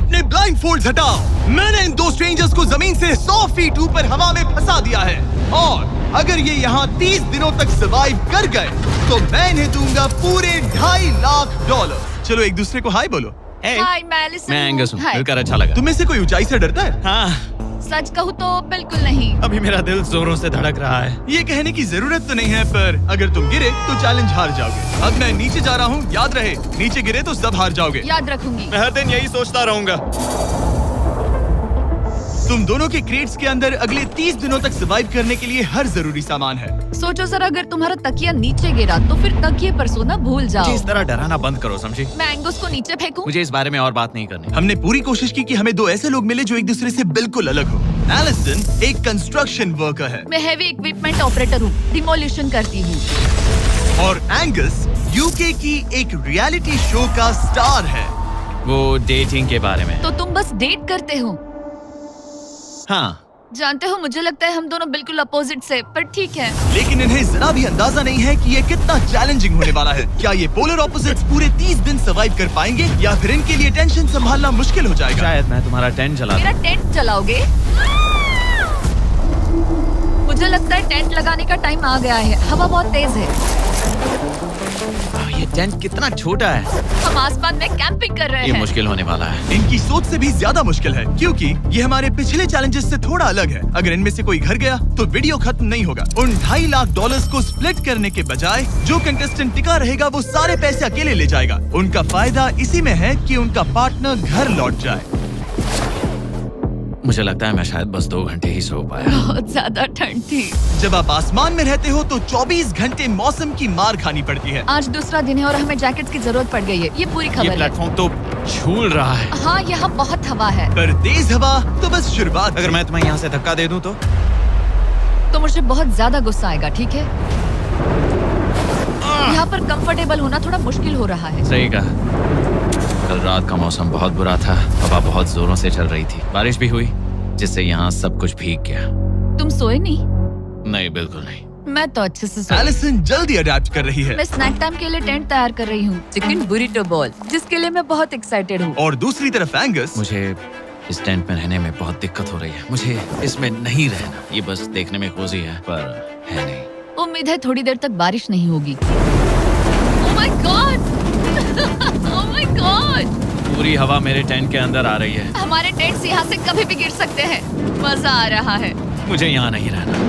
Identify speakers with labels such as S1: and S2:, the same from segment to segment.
S1: अपने blind folds हटाओ। मैंने इन दो स्ट्रेंजर्स को जमीन से 100 फीट ऊपर हवा में फंसा दिया है और अगर ये यहाँ 30 दिनों तक सर्वाइव कर गए तो मैं इन्हें दूंगा पूरे $2.5 लाख। चलो एक दूसरे को हाय बोलो।
S2: हाय, मैं एलिसन
S3: मैं एंगस हूँ,
S2: हाय।
S3: मिलकर अच्छा लगा।
S1: तुम्हें से कोई ऊंचाई से डरता है?
S3: हाँ,
S2: सच कहूँ तो बिल्कुल नहीं।
S3: अभी मेरा दिल जोरों से धड़क रहा है।
S1: ये कहने की जरूरत तो नहीं है, पर अगर तुम गिरे तो चैलेंज हार जाओगे। अब मैं नीचे जा रहा हूँ, याद रहे नीचे गिरे तो सब हार जाओगे।
S2: याद रखूंगी।
S3: मैं हर दिन यही सोचता रहूंगा।
S1: तुम दोनों के क्रेट्स के अंदर अगले 30 दिनों तक सर्वाइव करने के लिए हर जरूरी सामान है।
S2: सोचो सर, अगर तुम्हारा तकिया नीचे गिरा तो फिर तकिए पर सोना भूल जाओ।
S3: मुझे इस तरह डराना बंद करो, समझी?
S2: मैं एंगस को नीचे फेंकूं?
S3: मुझे इस बारे में और बात नहीं करनी।
S1: हमने पूरी कोशिश की कि हमें दो ऐसे लोग मिले जो एक दूसरे से बिल्कुल अलग हो। एलिसन एक कंस्ट्रक्शन वर्कर है
S2: मैं हेवी इक्विपमेंट ऑपरेटर हूँ, डिमोलिशन करती हूँ।
S1: और एंगस यूके की एक रियलिटी शो का स्टार है।
S3: वो डेटिंग के बारे में।
S2: तो तुम बस डेट करते हो?
S3: हाँ,
S2: जानते हो, मुझे लगता है हम दोनों बिल्कुल अपोजिट से, पर ठीक है।
S1: लेकिन इन्हें जरा भी अंदाजा नहीं है कि ये कितना चैलेंजिंग होने वाला है। क्या ये पोलर ऑपोजिट्स पूरे 30 दिन सर्वाइव कर पाएंगे या फिर इनके लिए टेंशन संभालना मुश्किल हो जाएगा?
S3: शायद मैं तुम्हारा टेंट जला
S2: मेरा टेंट जलाओगे? मुझे लगता है टेंट लगाने का टाइम आ गया है। हवा बहुत तेज है।
S3: ये टेंट कितना छोटा है।
S2: हम आसमान में कैंपिंग कर रहे
S3: ये
S2: हैं।
S3: मुश्किल होने वाला है।
S1: इनकी सोच से भी ज्यादा मुश्किल है क्योंकि ये हमारे पिछले चैलेंजेस से थोड़ा अलग है। अगर इनमें से कोई घर गया तो वीडियो खत्म नहीं होगा। उन $2.5 लाख को स्प्लिट करने के बजाय जो कंटेस्टेंट टिका रहेगा वो सारे पैसे अकेले ले जाएगा। उनका फायदा इसी में है कि उनका पार्टनर घर लौट जाए।
S3: मुझे लगता है मैं शायद बस 2 घंटे ही सो पाया।
S2: बहुत ज्यादा ठंड थी।
S1: जब आप आसमान में रहते हो तो 24 घंटे मौसम की मार खानी पड़ती है।
S2: आज दूसरा दिन है और हमें जैकेट्स की जरूरत पड़ गई है। ये पूरी
S3: ये
S2: खबर है।
S3: प्लेटफॉर्म तो झूल रहा है।
S2: हाँ, यहाँ बहुत हवा है।
S1: पर तेज हवा तो बस शुरुआत।
S3: अगर मैं तुम्हें यहाँ से धक्का दे दूं
S2: तो मुझे बहुत ज्यादा गुस्सा आएगा, ठीक है? यहाँ पर कंफर्टेबल होना थोड़ा मुश्किल हो रहा है।
S3: सही कहा। कल रात का मौसम बहुत बुरा था। हवा बहुत जोरों से चल रही थी। बारिश भी हुई जिससे यहाँ सब कुछ भीग गया।
S2: तुम सोए नहीं?
S3: नहीं, बिल्कुल नहीं।
S2: मैं तो अच्छे से सोई।
S1: एलिसन जल्दी अडेप्ट कर रही है
S2: मैं स्नैक टाइम के लिए टेंट तैयार कर रही हूँ, चिकन बुरिटो बॉल, जिसके लिए मैं बहुत एक्साइटेड हूँ।
S1: और दूसरी तरफ एंगस।
S3: मुझे इस टेंट में रहने में बहुत दिक्कत हो रही है। मुझे इसमें नहीं रहना। ये बस देखने में कोजी है पर है नहीं।
S2: उम्मीद है थोड़ी देर तक बारिश नहीं होगी। Oh my God! Oh my God!
S3: पूरी हवा मेरे टेंट के अंदर आ रही है।
S2: हमारे टेंट्स यहाँ से कभी भी गिर सकते हैं। मजा आ रहा है।
S3: मुझे यहाँ नहीं रहना।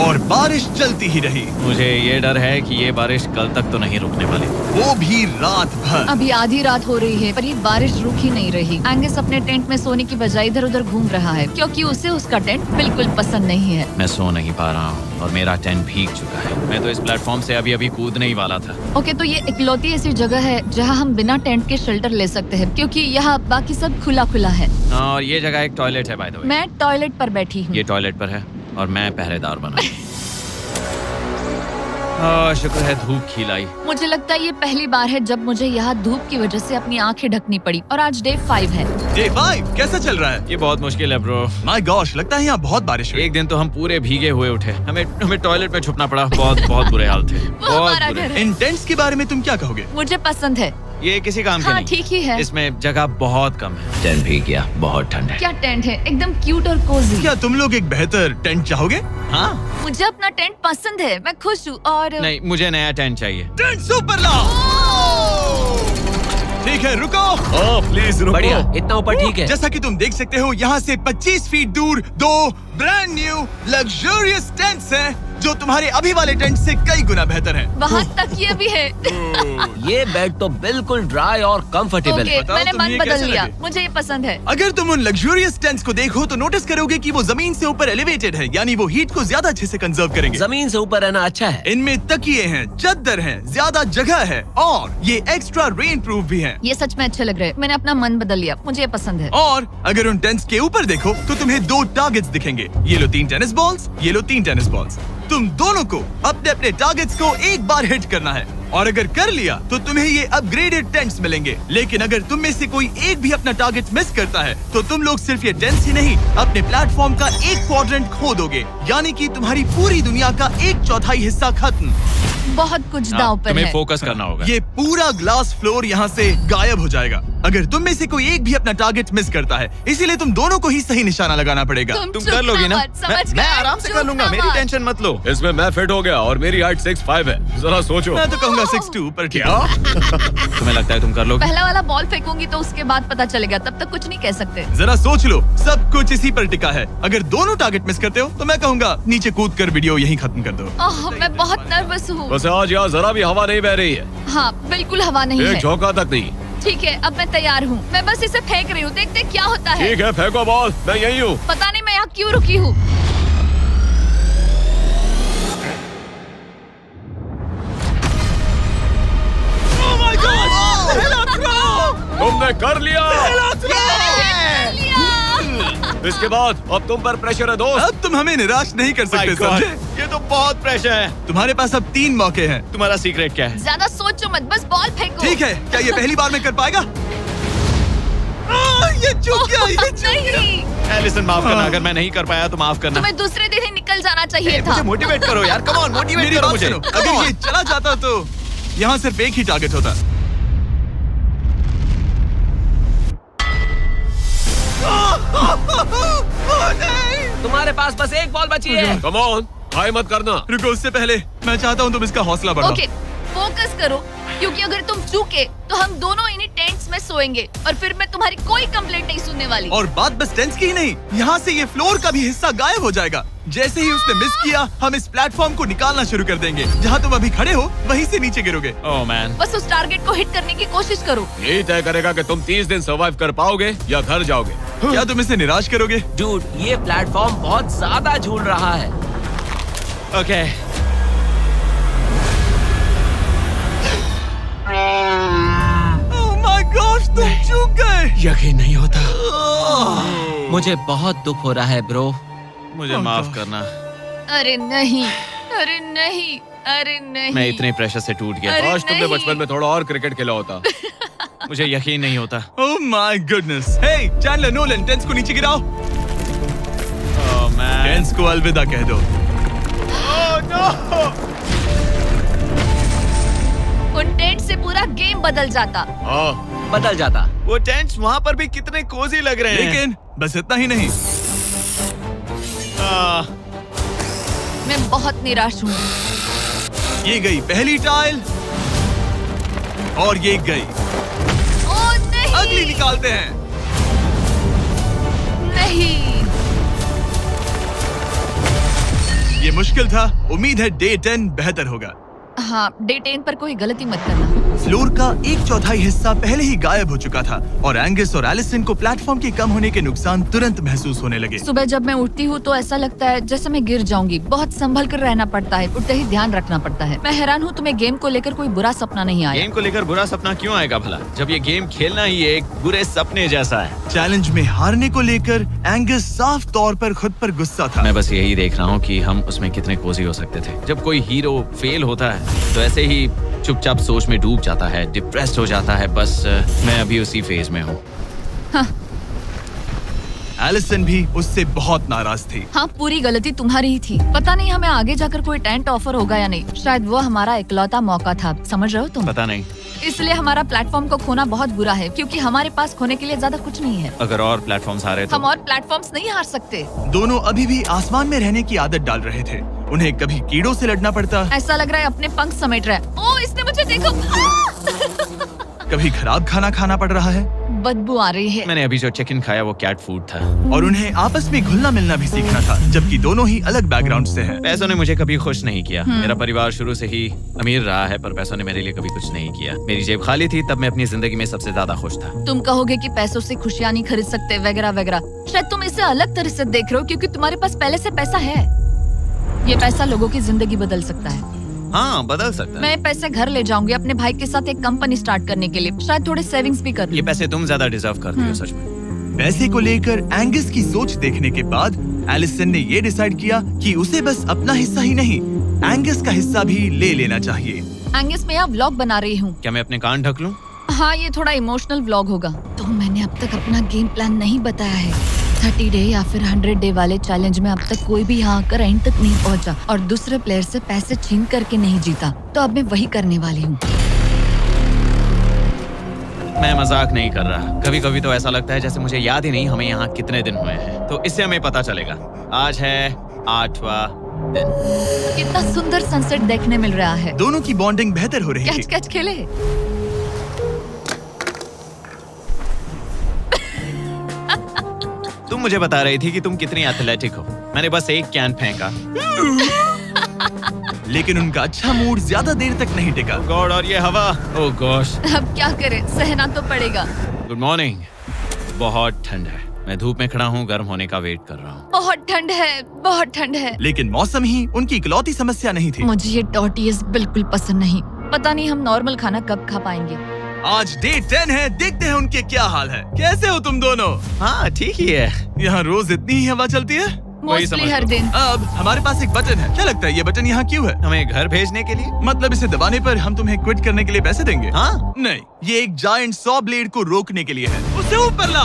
S1: और बारिश चलती ही रही।
S3: मुझे ये डर है कि ये बारिश कल तक तो नहीं रुकने वाली।
S1: वो भी रात भर।
S2: अभी आधी रात हो रही है पर ये बारिश रुक ही नहीं रही। एंगस अपने टेंट में सोने की बजाय इधर उधर घूम रहा है क्योंकि उसे उसका टेंट बिल्कुल पसंद नहीं है।
S3: मैं सो नहीं पा रहा हूँ और मेरा टेंट भीग चुका है। मैं तो इस प्लेटफॉर्म से अभी कूदने ही वाला था।
S2: ओके, तो ये इकलौती ऐसी जगह है जहाँ हम बिना टेंट के शेल्टर ले सकते हैं क्योंकि यहाँ बाकी सब खुला खुला है।
S3: और ये जगह एक टॉयलेट है बाय द वे।
S2: मैं टॉयलेट पर बैठी हूँ।
S3: ये टॉयलेट पर है और मैं पहरेदार बना। शुक्र है धूप खिलाई।
S2: मुझे लगता है ये पहली बार है जब मुझे यहाँ धूप की वजह से अपनी आंखें ढकनी पड़ी और आज डे 5 है।
S1: डे 5 कैसा चल रहा है?
S3: ये बहुत मुश्किल है ब्रो।
S1: माय गॉश, लगता है यहाँ बहुत बारिश हुई।
S3: एक दिन तो हम पूरे भीगे हुए उठे। हमें टॉयलेट में छुपना पड़ा। बहुत बुरे हाल थे।
S2: वो हमारा घर है।
S1: इन टेंट्स के बारे में तुम क्या कहोगे?
S2: मुझे पसंद है।
S3: ये किसी काम का
S2: हाँ,
S3: नहीं।
S2: ठीक ही है।
S3: इसमें जगह बहुत कम है। टेंट भीग गया, बहुत ठंड है।
S2: क्या टेंट है, एकदम क्यूट और कोजी।
S1: क्या तुम लोग एक बेहतर टेंट चाहोगे?
S3: हाँ?
S2: मुझे अपना टेंट पसंद है, मैं खुश हूँ। और
S3: नहीं, मुझे नया टेंट चाहिए।
S1: टेंट सुपर लाओ। ठीक है, रुको। प्लीज रुको।
S4: बढ़िया, इतना ऊपर ठीक है।
S1: जैसा कि तुम देख सकते हो यहाँ से 25 फीट दूर 2 ब्रांड न्यू लग्जरियस टेंट्स हैं जो तुम्हारे अभी वाले टेंट से कई गुना बेहतर हैं।
S2: वहाँ तक ये भी है।
S4: ये बेड तो बिल्कुल ड्राई और कंफर्टेबल
S2: ओके,
S4: है।
S1: बताओ
S2: मैंने
S1: तुम्हें
S2: मन
S1: ये
S2: बदल
S1: कैसे
S2: लिया।
S1: लगे?
S2: मुझे ये पसंद है।
S1: अगर तुम उन लग्जरियस टेंट्स को देखो तो नोटिस करोगे कि वो जमीन से ऊपर एलिवेटेड है, यानी वो हीट को ज्यादा अच्छे से कंजर्व करेंगे।
S4: जमीन से ऊपर रहना अच्छा है।
S1: इनमें तकिए हैं, चद्दर हैं, ज्यादा जगह है और ये एक्स्ट्रा रेन प्रूफ भी हैं।
S2: ये सच में अच्छे लग रहे हैं। मैंने अपना मन बदल लिया, मुझे ये पसंद है।
S1: और अगर उन टेंट्स के ऊपर देखो तो तुम्हें 2 टारगेट्स दिखेंगे। ये लो 3 टेनिस बॉल्स, ये लो 3 टेनिस बॉल्स। तुम दोनों को अपने अपने टारगेट्स को एक बार हिट करना है और अगर कर लिया तो तुम्हें ये अपग्रेडेड टेंट्स मिलेंगे। लेकिन अगर तुम में से कोई एक भी अपना टारगेट मिस करता है तो तुम लोग सिर्फ ये टेंट्स ही नहीं अपने प्लेटफॉर्म का एक क्वाड्रेंट खो दोगे, यानी कि तुम्हारी पूरी दुनिया का 1/4 हिस्सा खत्म।
S2: बहुत कुछ दांव पर
S3: तुम्हें
S2: है।
S3: फोकस करना होगा।
S1: ये पूरा ग्लास फ्लोर यहाँ से गायब हो जाएगा। अगर तुम में से कोई एक भी अपना टारगेट मिस करता है, इसीलिए तुम दोनों को ही सही निशाना लगाना पड़ेगा।
S3: तुम कर लोगी ना? मैं आराम से कर लूंगा, मेरी टेंशन मत लो।
S4: इसमें मैं फिट हो गया और मेरी हाइट 6'5" है। जरा सोचो।
S1: मैं तो कहूँगा 6'2", पर क्या?
S3: तुम्हें लगता है तुम कर लोगे?
S2: पहला वाला बॉल फेंकूंगी तो उसके बाद पता चलेगा, तब तक कुछ नहीं कह सकते।
S1: जरा सोच लो, सब कुछ इसी पर टिका है। अगर दोनों टारगेट मिस करते हो तो मैं कहूँगा नीचे कूद कर वीडियो यहीं खत्म कर दो।
S2: ओह, मैं बहुत नर्वस हूँ।
S4: बस आज यहाँ जरा भी हवा नहीं बह रही है,
S2: हाँ, बिल्कुल हवा नहीं
S4: एक
S2: है।
S4: झोंका तक नहीं।
S2: ठीक है, अब मैं तैयार हूँ। मैं बस इसे फेंक रही हूँ, देखते क्या होता है।
S4: ठीक है, फेंको बॉल, मैं यही हूँ।
S2: पता नहीं मैं यहाँ क्यों रुकी हूँ।
S4: तुमने कर लिया। इसके बाद अब तुम पर प्रेशर है दोस्त।
S1: अब तुम हमें निराश नहीं कर सकते,
S3: My God,
S1: समझे?
S3: ये तो बहुत प्रेशर है।
S1: तुम्हारे पास अब 3 मौके हैं।
S3: तुम्हारा सीक्रेट क्या है?
S2: ज्यादा सोचो मत, बस बॉल फेंको।
S1: ठीक है, क्या ये पहली बार में कर पाएगा? ये चूक गया, ये चूक गया।
S2: नहीं,
S3: एलिसन माफ करना, अगर मैं नहीं कर पाया तो माफ करना।
S2: तुम्हें दूसरे दिन ही निकल जाना चाहिए था।
S3: मुझे मोटिवेट करो यार, कम ऑन, मोटिवेट
S1: मेरी
S3: करो
S1: बात
S3: मुझे।
S1: सुनो, अगर ये चला जाता तो यहाँ सिर्फ एक ही टारगेट होता।
S4: तुम्हारे पास बस एक बॉल बची है। कम ऑन, हाय मत करना।
S1: रुको, उससे पहले मैं चाहता हूँ तुम इसका हौसला बढ़ाओ।
S2: ओके, फोकस करो, क्योंकि अगर तुम चूके तो हम दोनों इन्हीं टेंट्स में सोएंगे और फिर मैं तुम्हारी कोई कंप्लेंट नहीं सुनने वाली।
S1: और बात बस टेंस की ही नहीं, यहाँ से ये फ्लोर का भी हिस्सा गायब हो जाएगा। जैसे ही उसने मिस किया, हम इस प्लेटफॉर्म को निकालना शुरू कर देंगे। जहाँ तुम अभी खड़े हो, वहीं से नीचे गिरोगे।
S3: ओह मैन,
S2: बस उस टारगेट को हिट करने की कोशिश करो।
S4: यही तय करेगा कि तुम 30 दिन सर्वाइव कर पाओगे या घर जाओगे।
S1: क्या तुम इसे निराश करोगे?
S4: डूड, ये प्लेटफॉर्म बहुत ज्यादा झूल रहा है।
S3: ओके।
S1: ओह माय गॉड, तुम चूक गए।
S3: यकीन नहीं होता।
S4: मुझे बहुत दुख हो रहा है ब्रो।
S3: मुझे माफ करना,
S2: अरे नहीं, अरे नहीं, अरे नहीं।
S3: मैं इतने प्रेशर से टूट गया।
S2: अरे
S4: काश तुमने
S2: नहीं।
S4: बचपन में थोड़ा और क्रिकेट खेला होता।
S3: मुझे यकीन नहीं होता।
S1: Oh my goodness. Hey Chandler, Nolan, tents को नीचे गिराओ।
S3: ओह मैन,
S1: टेंस को अलविदा कह दो।
S2: उन टेंट से पूरा गेम बदल जाता।
S4: हाँ, बदल जाता।
S3: वो टेंट्स वहाँ पर भी कितने कोजी लग रहे हैं।
S1: लेकिन बस इतना ही नहीं।
S2: मैं बहुत निराश हूँ।
S1: ये गई पहली टाइल और ये गई।
S2: ओह नहीं,
S1: अगली निकालते हैं।
S2: नहीं।
S1: ये मुश्किल था, उम्मीद है डे 10 बेहतर होगा।
S2: हाँ, डे 10 पर कोई गलती मत करना।
S1: फ्लोर का 1/4 हिस्सा पहले ही गायब हो चुका था और एंगस और एलिसन को प्लेटफॉर्म के कम होने के नुकसान तुरंत महसूस होने लगे।
S2: सुबह जब मैं उठती हूँ तो ऐसा लगता है जैसे मैं गिर जाऊंगी। बहुत संभल कर रहना पड़ता है, उठते ही ध्यान रखना पड़ता है। मैं हैरान हूँ तुम्हें गेम को लेकर कोई बुरा सपना नहीं आया।
S3: गेम को लेकर बुरा सपना क्यों आएगा भला, जब ये गेम खेलना ही एक बुरे सपने जैसा है।
S1: चैलेंज में हारने को लेकर एंगस साफ तौर पर खुद पर गुस्सा था।
S3: मैं बस यही देख रहा हूँ कि हम उसमें कितने कोजी हो सकते थे। जब कोई हीरो फेल होता है तो ऐसे ही चुपचाप सोच में डूब जाता है, डिप्रेस्ड हो जाता है। बस मैं अभी उसी फेज में हूँ।
S1: एलिसन भी उससे बहुत नाराज थी।
S2: हाँ, पूरी गलती तुम्हारी ही थी। पता नहीं हमें आगे जाकर कोई टेंट ऑफर होगा या नहीं। शायद वो हमारा इकलौता मौका था, समझ रहे हो तुम?
S3: पता नहीं,
S2: इसलिए हमारा प्लेटफॉर्म को खोना बहुत बुरा है, क्योंकि हमारे पास खोने के लिए ज्यादा कुछ नहीं है।
S3: अगर और प्लेटफॉर्म्स आ रहे तो
S2: हम और प्लेटफॉर्म्स नहीं हार सकते।
S1: दोनों अभी भी आसमान में रहने की आदत डाल रहे थे। उन्हें कभी कीड़ों से लड़ना पड़ता,
S2: ऐसा लग रहा है अपने पंख समेट रहा है। ओह, इसने मुझे देखो।
S1: कभी खराब खाना खाना पड़ रहा है
S2: बदबू आ रही है।
S3: मैंने अभी जो चिकन खाया वो कैट फूड था।
S1: और उन्हें आपस में घुलना मिलना भी सीखना था, जबकि दोनों ही अलग बैकग्राउंड से हैं।
S3: पैसों ने मुझे कभी खुश नहीं किया। मेरा परिवार शुरू से ही अमीर रहा है, पर पैसों ने मेरे लिए कभी कुछ नहीं किया। मेरी जेब खाली थी तब मैं अपनी जिंदगी में सबसे ज्यादा खुश था।
S2: तुम कहोगे कि पैसों से खुशियां नहीं खरीद सकते वगैरह वगैरह। शायद तुम इसे अलग तरह से देख रहे हो, क्योंकि तुम्हारे पास पहले से पैसा है। ये पैसा लोगों की जिंदगी बदल सकता है।
S3: हाँ, बदल सकता है।
S2: मैं पैसे घर ले जाऊंगी अपने भाई के साथ एक कंपनी स्टार्ट करने के लिए। शायद थोड़े सेविंग्स भी कर लूं।
S3: ये पैसे तुम ज्यादा डिजर्व करती हो, सच में।
S1: पैसे को लेकर एंगस की सोच देखने के बाद एलिसन ने ये डिसाइड किया कि उसे बस अपना हिस्सा ही नहीं, एंगस का हिस्सा भी ले लेना चाहिए।
S2: एंगस, मैं यहाँ व्लॉग बना रही हूँ।
S3: क्या मैं अपने कान ढक लूं?
S2: हाँ, ये थोड़ा इमोशनल व्लॉग होगा। तो मैंने अब तक अपना गेम प्लान नहीं बताया है। 30 डे या फिर 100 डे वाले चैलेंज में अब तक कोई भी यहाँ आकर एंड तक नहीं पहुँचा और दूसरे प्लेयर से पैसे छीन करके नहीं जीता। तो अब मैं वही करने वाली हूँ।
S3: मैं मजाक नहीं कर रहा। कभी कभी तो ऐसा लगता है जैसे मुझे याद ही नहीं हमें यहाँ कितने दिन हुए हैं। तो इससे हमें पता चलेगा। आज है 8वां दिन।
S2: कितना सुंदर सनसेट देखने मिल रहा है।
S1: दोनों की बॉन्डिंग बेहतर हो रही
S2: कैच
S1: है।
S2: कैच खेले।
S3: तुम मुझे बता रही थी कि तुम कितनी एथलेटिक हो। मैंने बस एक कैन फेंका।
S1: लेकिन उनका अच्छा मूड ज्यादा देर तक नहीं टिका।
S3: गॉड, और ये हवा। ओह गॉश।
S2: अब क्या करें, सहना तो पड़ेगा।
S3: Good morning. बहुत ठंड है। मैं धूप में खड़ा हूँ, गर्म होने का वेट कर रहा हूँ।
S2: बहुत ठंड है, बहुत ठंड है।
S1: लेकिन मौसम ही उनकी इकलौती समस्या नहीं थी।
S2: मुझे ये टॉर्टियस बिल्कुल पसंद नहीं। पता नहीं हम नॉर्मल खाना कब खा पाएंगे।
S1: आज डे 10 है, देखते हैं उनके क्या हाल है। कैसे हो तुम दोनों?
S3: हाँ ठीक ही है।
S1: यहाँ रोज इतनी ही हवा चलती है?
S3: वही
S2: मोस्टली
S3: समझ
S2: हर
S3: लो।
S2: दिन।
S1: अब हमारे पास एक बटन है। क्या लगता है ये बटन यहाँ क्यों है?
S3: हमें घर भेजने के लिए?
S1: मतलब इसे दबाने पर हम तुम्हें क्विट करने के लिए पैसे देंगे?
S3: हाँ।
S1: नहीं, ये एक जायंट सॉ ब्लेड को रोकने के लिए है। उसे ऊपर ला।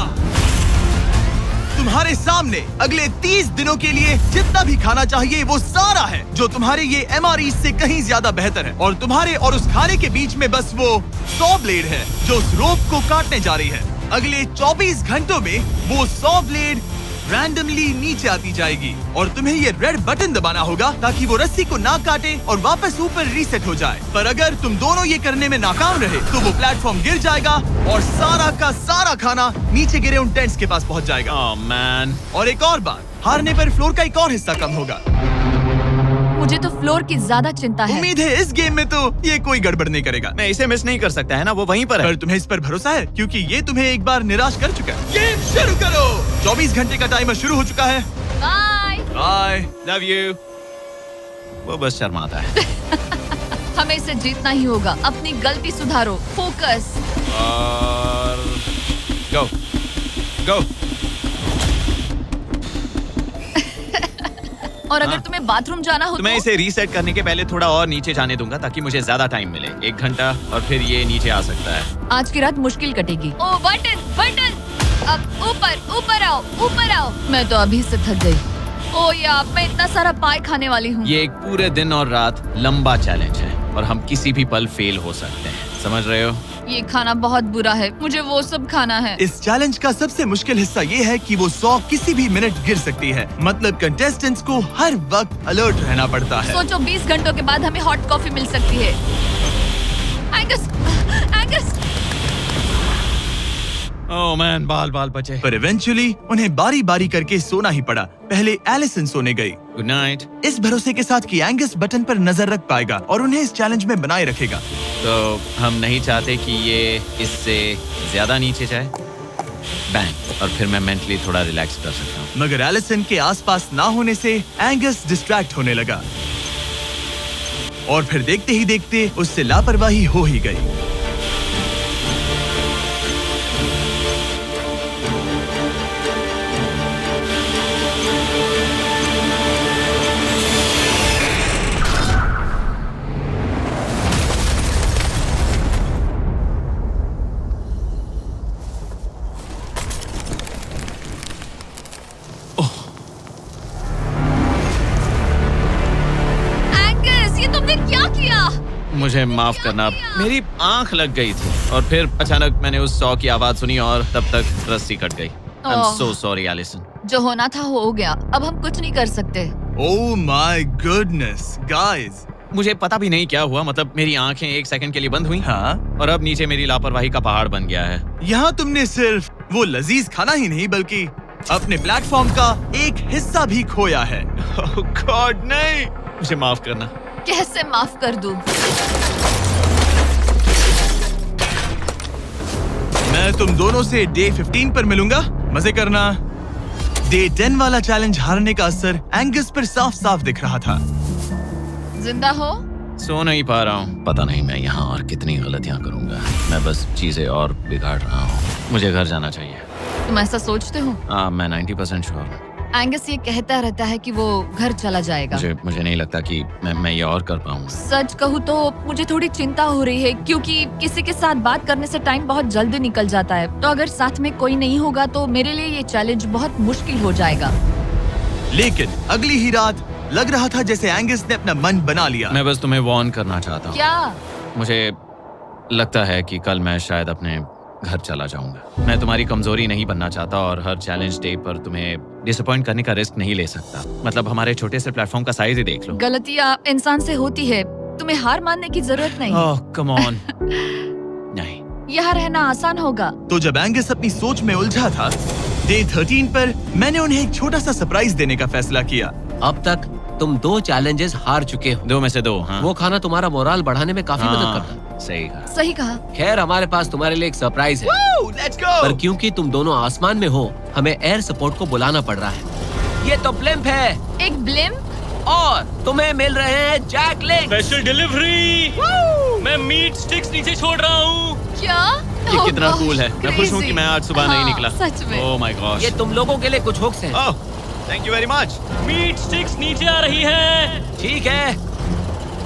S1: तुम्हारे सामने अगले 30 दिनों के लिए जितना भी खाना चाहिए वो सारा है, जो तुम्हारे ये MRE से कहीं ज्यादा बेहतर है। और तुम्हारे और उस खाने के बीच में बस वो सॉ ब्लेड है जो उस रोप को काटने जा रही है। अगले 24 घंटों में वो सॉ ब्लेड रैंडमली नीचे आती जाएगी और तुम्हें ये रेड बटन दबाना होगा ताकि वो रस्सी को ना काटे और वापस ऊपर रीसेट हो जाए। पर अगर तुम दोनों ये करने में नाकाम रहे तो वो प्लेटफॉर्म गिर जाएगा और सारा का सारा खाना नीचे गिरे उन टेंट्स के पास पहुंच जाएगा।
S3: Oh man.
S1: और एक और बात, हारने पर फ्लोर का एक और हिस्सा कम होगा।
S2: मुझे तो फ्लोर की ज्यादा चिंता है।
S1: उम्मीद है इस गेम में तो ये कोई गड़बड़ नहीं करेगा।
S3: मैं इसे मिस नहीं कर सकता है ना, वो वहीं पर है।
S1: पर तुम्हें इस पर भरोसा है क्योंकि ये तुम्हें एक बार निराश कर चुका है। गेम शुरू करो। 24 घंटे का टाइमर शुरू हो चुका है।
S2: बाय।
S1: बाय।
S3: Love you. वो बस शर्माता है।
S2: हमें इसे जीतना ही होगा। अपनी गलती सुधारो। फोकस।
S3: और गो गो।
S2: और अगर
S3: हाँ।
S2: तुम्हें बाथरूम जाना हो
S3: तो मैं इसे रीसेट करने के पहले थोड़ा और नीचे जाने दूंगा ताकि मुझे ज्यादा टाइम मिले। 1 घंटा और फिर ये नीचे आ सकता है।
S2: आज की रात मुश्किल कटेगी। ओ बटन बटन। अब ऊपर ऊपर आओ, ऊपर आओ। मैं तो अभी से थक गई। ओ यार, मैं इतना सारा पाई खाने वाली हूँ।
S3: ये एक पूरे दिन और रात लंबा चैलेंज है और हम किसी भी पल फेल हो सकते हैं। समझ रहे हो?
S2: ये खाना बहुत बुरा है। मुझे वो सब खाना है।
S1: इस चैलेंज का सबसे मुश्किल हिस्सा ये है कि वो 100 किसी भी मिनट गिर सकती है। मतलब कंटेस्टेंट्स को हर वक्त अलर्ट रहना पड़ता है।
S2: सोचो 20 घंटों के बाद हमें हॉट कॉफी मिल सकती है। Angus, Angus.
S3: ओह मैन, बाल बाल बचे।
S1: पर इवेंचुअली उन्हें बारी बारी करके सोना ही पड़ा। पहले एलिसन सोने गई,
S3: गुड नाइट।
S1: इस भरोसे के साथ कि एंगस बटन पर नजर रख पाएगा और उन्हें इस चैलेंज में बनाए रखेगा।
S3: तो हम नहीं चाहते कि ये इससे ज्यादा नीचे जाए। बैंग। और फिर मैं मेंटली थोड़ा रिलैक्स कर सकता हूँ।
S1: मगर एलिसन के आसपास ना होने से एंगस डिस्ट्रैक्ट होने लगा और फिर देखते ही देखते उससे लापरवाही हो ही गई।
S2: एंगस, ये तुमने क्या किया?
S3: मुझे माफ करना, मेरी आंख लग गई थी और फिर अचानक मैंने उस 100 की आवाज सुनी और तब तक रस्सी कट गई। I'm
S2: oh.
S3: so sorry, Alison.
S2: जो होना था हो गया। अब हम कुछ नहीं कर सकते।
S1: ओह माय गुडनेस गाइस।
S3: मुझे पता भी नहीं क्या हुआ। मतलब मेरी आंखें 1 सेकंड के लिए बंद हुई
S1: हाँ,
S3: और अब नीचे मेरी लापरवाही का पहाड़ बन गया है।
S1: यहाँ तुमने सिर्फ वो लजीज खाना ही नहीं बल्कि अपने प्लेटफॉर्म का एक हिस्सा भी खोया है।
S3: Oh God, नहीं। मुझे माफ करना।
S2: कैसे माफ कर दूं?
S1: मैं तुम दोनों से डे 15 पर मिलूंगा। मजे करना। डे 10 वाला चैलेंज हारने का असर एंगस पर साफ साफ दिख रहा था।
S2: जिंदा हो?
S3: सो नहीं पा रहा हूँ। पता नहीं मैं यहाँ और कितनी गलतियाँ करूँगा। मैं बस चीजें और बिगाड़ रहा हूँ। मुझे घर जाना चाहिए।
S2: तुम ऐसा सोचते हो?
S3: हाँ, मैं 90% श्योर हूँ।
S2: एंगस ये कहता रहता है कि वो घर चला जाएगा।
S3: मुझे नहीं लगता कि मैं ये और कर पाऊंगा।
S2: सच कहूँ तो मुझे थोड़ी चिंता हो रही है क्योंकि किसी के साथ बात करने से टाइम बहुत जल्दी निकल जाता है। तो अगर साथ में कोई नहीं होगा तो मेरे लिए ये चैलेंज बहुत मुश्किल हो जाएगा।
S1: लेकिन अगली ही रात लग रहा था जैसे एंगस ने अपना मन बना लिया।
S3: मैं बस तुम्हें वार्न करना चाहता हूँ।
S2: क्या?
S3: मुझे लगता है कि कल मैं शायद अपने घर चला जाऊंगा। मैं तुम्हारी कमजोरी नहीं बनना चाहता और हर चैलेंज डे पर तुम्हें डिसअपॉइंट करने का रिस्क नहीं ले सकता। मतलब हमारे छोटे से प्लेटफॉर्म का साइज ही देख लो।
S2: गलतियाँ इंसान से होती है, तुम्हें हार मानने की जरूरत नहीं।
S3: ओह कम ऑन। नहीं,
S2: यहाँ रहना आसान होगा।
S1: तो जब एंगस अपनी सोच में उलझा था, डे 13 पर मैंने उन्हें एक छोटा सा सरप्राइज देने का फैसला किया।
S4: अब तक तुम 2 चैलेंजेस हार चुके हो।
S3: 2 में से 2। हाँ
S4: वो खाना तुम्हारा मोराल बढ़ाने में काफी मदद
S3: हाँ,
S4: करता है।
S3: सही कहा।
S2: सही कहा।
S4: खैर हमारे पास तुम्हारे लिए एक सरप्राइज है,
S1: लेट्स गो।
S4: पर क्योंकि तुम दोनों आसमान में हो, हमें एयर सपोर्ट को बुलाना पड़ रहा है। ये तो ब्लिम्प है
S2: एक ब्लिम?
S4: और तुम्हें मिल रहे हैं जैक लिंक।
S5: Special delivery. मैं मीट स्टिक्स नीचे छोड़ रहा हूँ।
S2: क्या?
S3: ये
S2: Oh
S3: कितना
S2: gosh,
S3: कूल है। मैं खुश हूँ कि मैं आज सुबह नहीं
S2: हाँ,
S3: निकला।
S2: सच में।
S3: Oh my gosh.
S4: ये तुम लोगों के लिए कुछ हुक्स हैं।
S3: Oh thank you very much.
S5: Meat sticks नीचे आ रही है।
S4: ठीक है,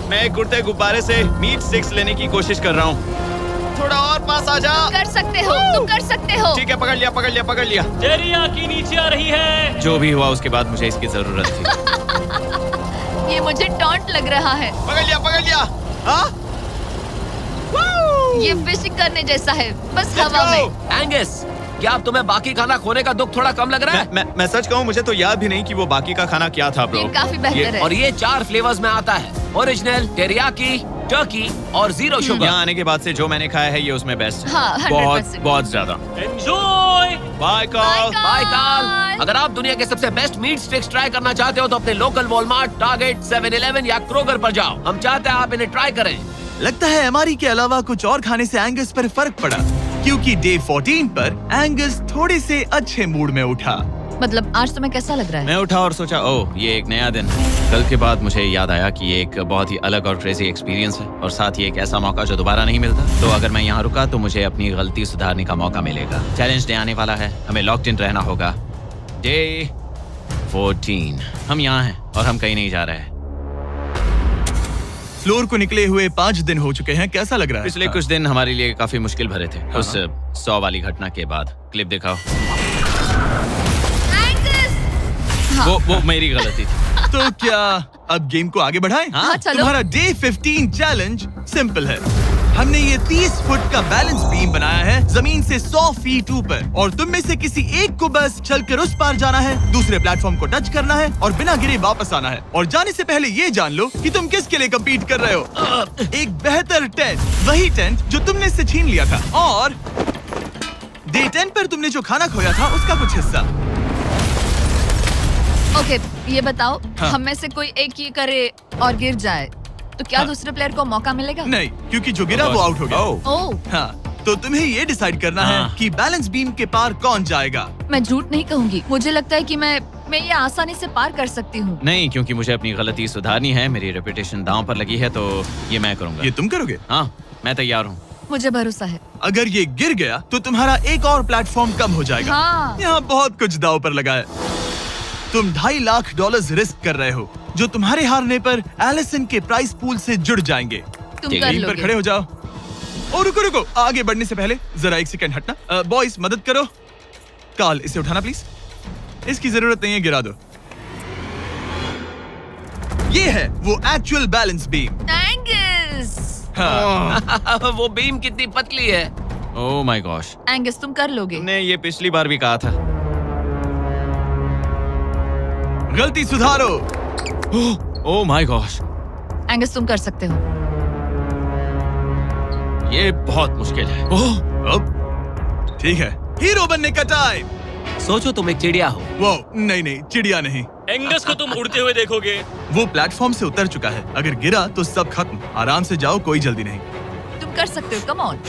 S3: मैं एक उड़ते गुब्बारे से मीट स्टिक्स लेने की कोशिश कर रहा हूँ। थोड़ा और पास आ जा।
S2: कर सकते हो, तुम कर सकते हो।
S3: ठीक है, पकड़ लिया पकड़ लिया पकड़ लिया।
S5: टेरियाकी नीचे आ रही है।
S3: जो भी हुआ उसके बाद मुझे इसकी जरूरत थी।
S2: ये मुझे टॉन्ट लग रहा है।
S3: पकड़ लिया पकड़ लिया। हाँ?
S2: ये फिशिंग करने जैसा है, बस हवा में।
S4: एंगस, क्या अब तुम्हें बाकी खाना खोने का दुख थोड़ा कम लग रहा है?
S3: मैं सच कहूँ, मुझे तो याद भी नहीं कि वो बाकी का खाना क्या था ब्रो।
S2: ये काफी बेहतर है।
S4: और ये 4 फ्लेवर्स में आता है, ओरिजिनल, टेरियाकी, टर्की और 0 शुगर।
S3: यहाँ आने के बाद से जो मैंने खाया है ये उसमें बेस्ट है।
S2: हाँ, 100%।
S3: बहुत ज्यादा।
S5: एंजॉय।
S3: Bye call.
S4: बाय काल। अगर आप दुनिया के सबसे बेस्ट मीट स्टिक्स ट्राई करना चाहते हो तो अपने लोकल वॉलमार्ट, टारगेट, 7-Eleven या क्रोगर पर जाओ। हम चाहते हैं आप इन्हें ट्राई करें।
S1: लगता है एमआरई के अलावा कुछ और खाने से एंगस पर फर्क पड़ा, क्योंकि डे 14 पर एंगस थोड़े से अच्छे मूड में उठा।
S2: मतलब आज तुम्हें कैसा लग रहा है?
S3: मैं उठा और सोचा ओह ये एक नया दिन है। कल के बाद मुझे याद आया कि ये एक बहुत ही अलग और क्रेजी एक्सपीरियंस है और साथ ही एक ऐसा मौका जो दोबारा नहीं मिलता। तो अगर मैं यहाँ रुका तो मुझे अपनी गलती सुधारने का मौका मिलेगा। चैलेंज डे आने वाला है, हमें लॉक्ड इन रहना होगा। डे 14 हम यहाँ हैं और हम कहीं नहीं जा रहे हैं।
S1: फ्लोर को निकले हुए 5 दिन हो चुके हैं, कैसा लग रहा है?
S3: पिछले कुछ दिन हमारे लिए काफी मुश्किल भरे थे। उस 100 वाली घटना के बाद। क्लिप दिखाओ। वो मेरी गलती थी।
S1: तो क्या अब गेम को आगे बढ़ाएं?
S2: हाँ, चलो।
S1: तुम्हारा डे 15 चैलेंज सिंपल है। हमने ये 30 फुट का बैलेंस बीम बनाया है जमीन से 100 फीट ऊपर, और तुम में से किसी एक को बस चलकर उस पार जाना है, दूसरे प्लेटफॉर्म को टच करना है और बिना गिरे वापस आना है। और जाने से पहले ये जान लो कि तुम किसके लिए कम्पीट कर रहे हो। एक बेहतर टेंट, वही टेंट जो तुमने से छीन लिया था, और डे 10 पर तुमने जो खाना खोया था उसका कुछ हिस्सा।
S2: ओके, ये बताओ,
S1: हाँ।
S2: हम में से कोई एक ये करे और गिर जाए तो क्या
S1: हाँ।
S2: दूसरे प्लेयर को मौका मिलेगा?
S1: नहीं, क्योंकि जो गिरा वो आउट हो गया।
S2: ओह,
S1: हाँ, तो तुम्हें ये डिसाइड करना है
S3: हाँ।
S1: कि बैलेंस बीम के पार कौन जाएगा।
S2: मैं झूठ नहीं कहूंगी, मुझे लगता है कि मैं ये आसानी से पार कर सकती हूँ।
S3: नहीं, क्योंकि मुझे अपनी गलती सुधारनी है। मेरी रेपुटेशन दांव पर लगी है, तो ये मैं करूंगा।
S1: ये तुम करोगे?
S3: हाँ, मैं तैयार हूँ।
S2: मुझे भरोसा है।
S1: अगर ये गिर गया तो तुम्हारा एक और प्लेटफॉर्म कम हो जाएगा।
S2: हाँ।
S1: यहाँ बहुत कुछ दाव पर लगा है। तुम $2.5 लाख रिस्क कर रहे हो, जो तुम्हारे हारने पर एलिसन के प्राइस पूल से जुड़ जाएंगे।
S2: तुम
S3: ठीक
S2: कर
S3: है,
S1: टीम पर
S2: लोगे।
S1: खड़े हो जाओ। और रुको रुको, आगे बढ़ने से पहले जरा 1 सेकंड हटना। बॉयज मदद करो। काल, इसे उठाना प्लीज। इसकी जरूरत नहीं है, गिरा दो। ये है वो एक्चुअल बैलेंस बीम।
S2: एंगस,
S1: हाँ।
S4: वो बीम कितनी पतली है।
S3: ओह माय गॉश।
S2: एंगस तुम कर लोगे।
S3: तुमने ये पिछली बार भी कहा था।
S1: गलती सुधारो।
S3: ओह माय गॉश,
S2: एंगस तुम कर सकते हो।
S3: ये बहुत मुश्किल है।
S1: अब ठीक है, हीरो बनने का टाइम।
S4: सोचो तुम एक चिड़िया हो।
S1: वो नहीं, चिड़िया नहीं।
S5: एंगस को तुम उड़ते हुए देखोगे।
S1: वो प्लेटफॉर्म से उतर चुका है, अगर गिरा तो सब खत्म। आराम से जाओ, कोई जल्दी नहीं।
S2: तुम कर सकते हो, come on.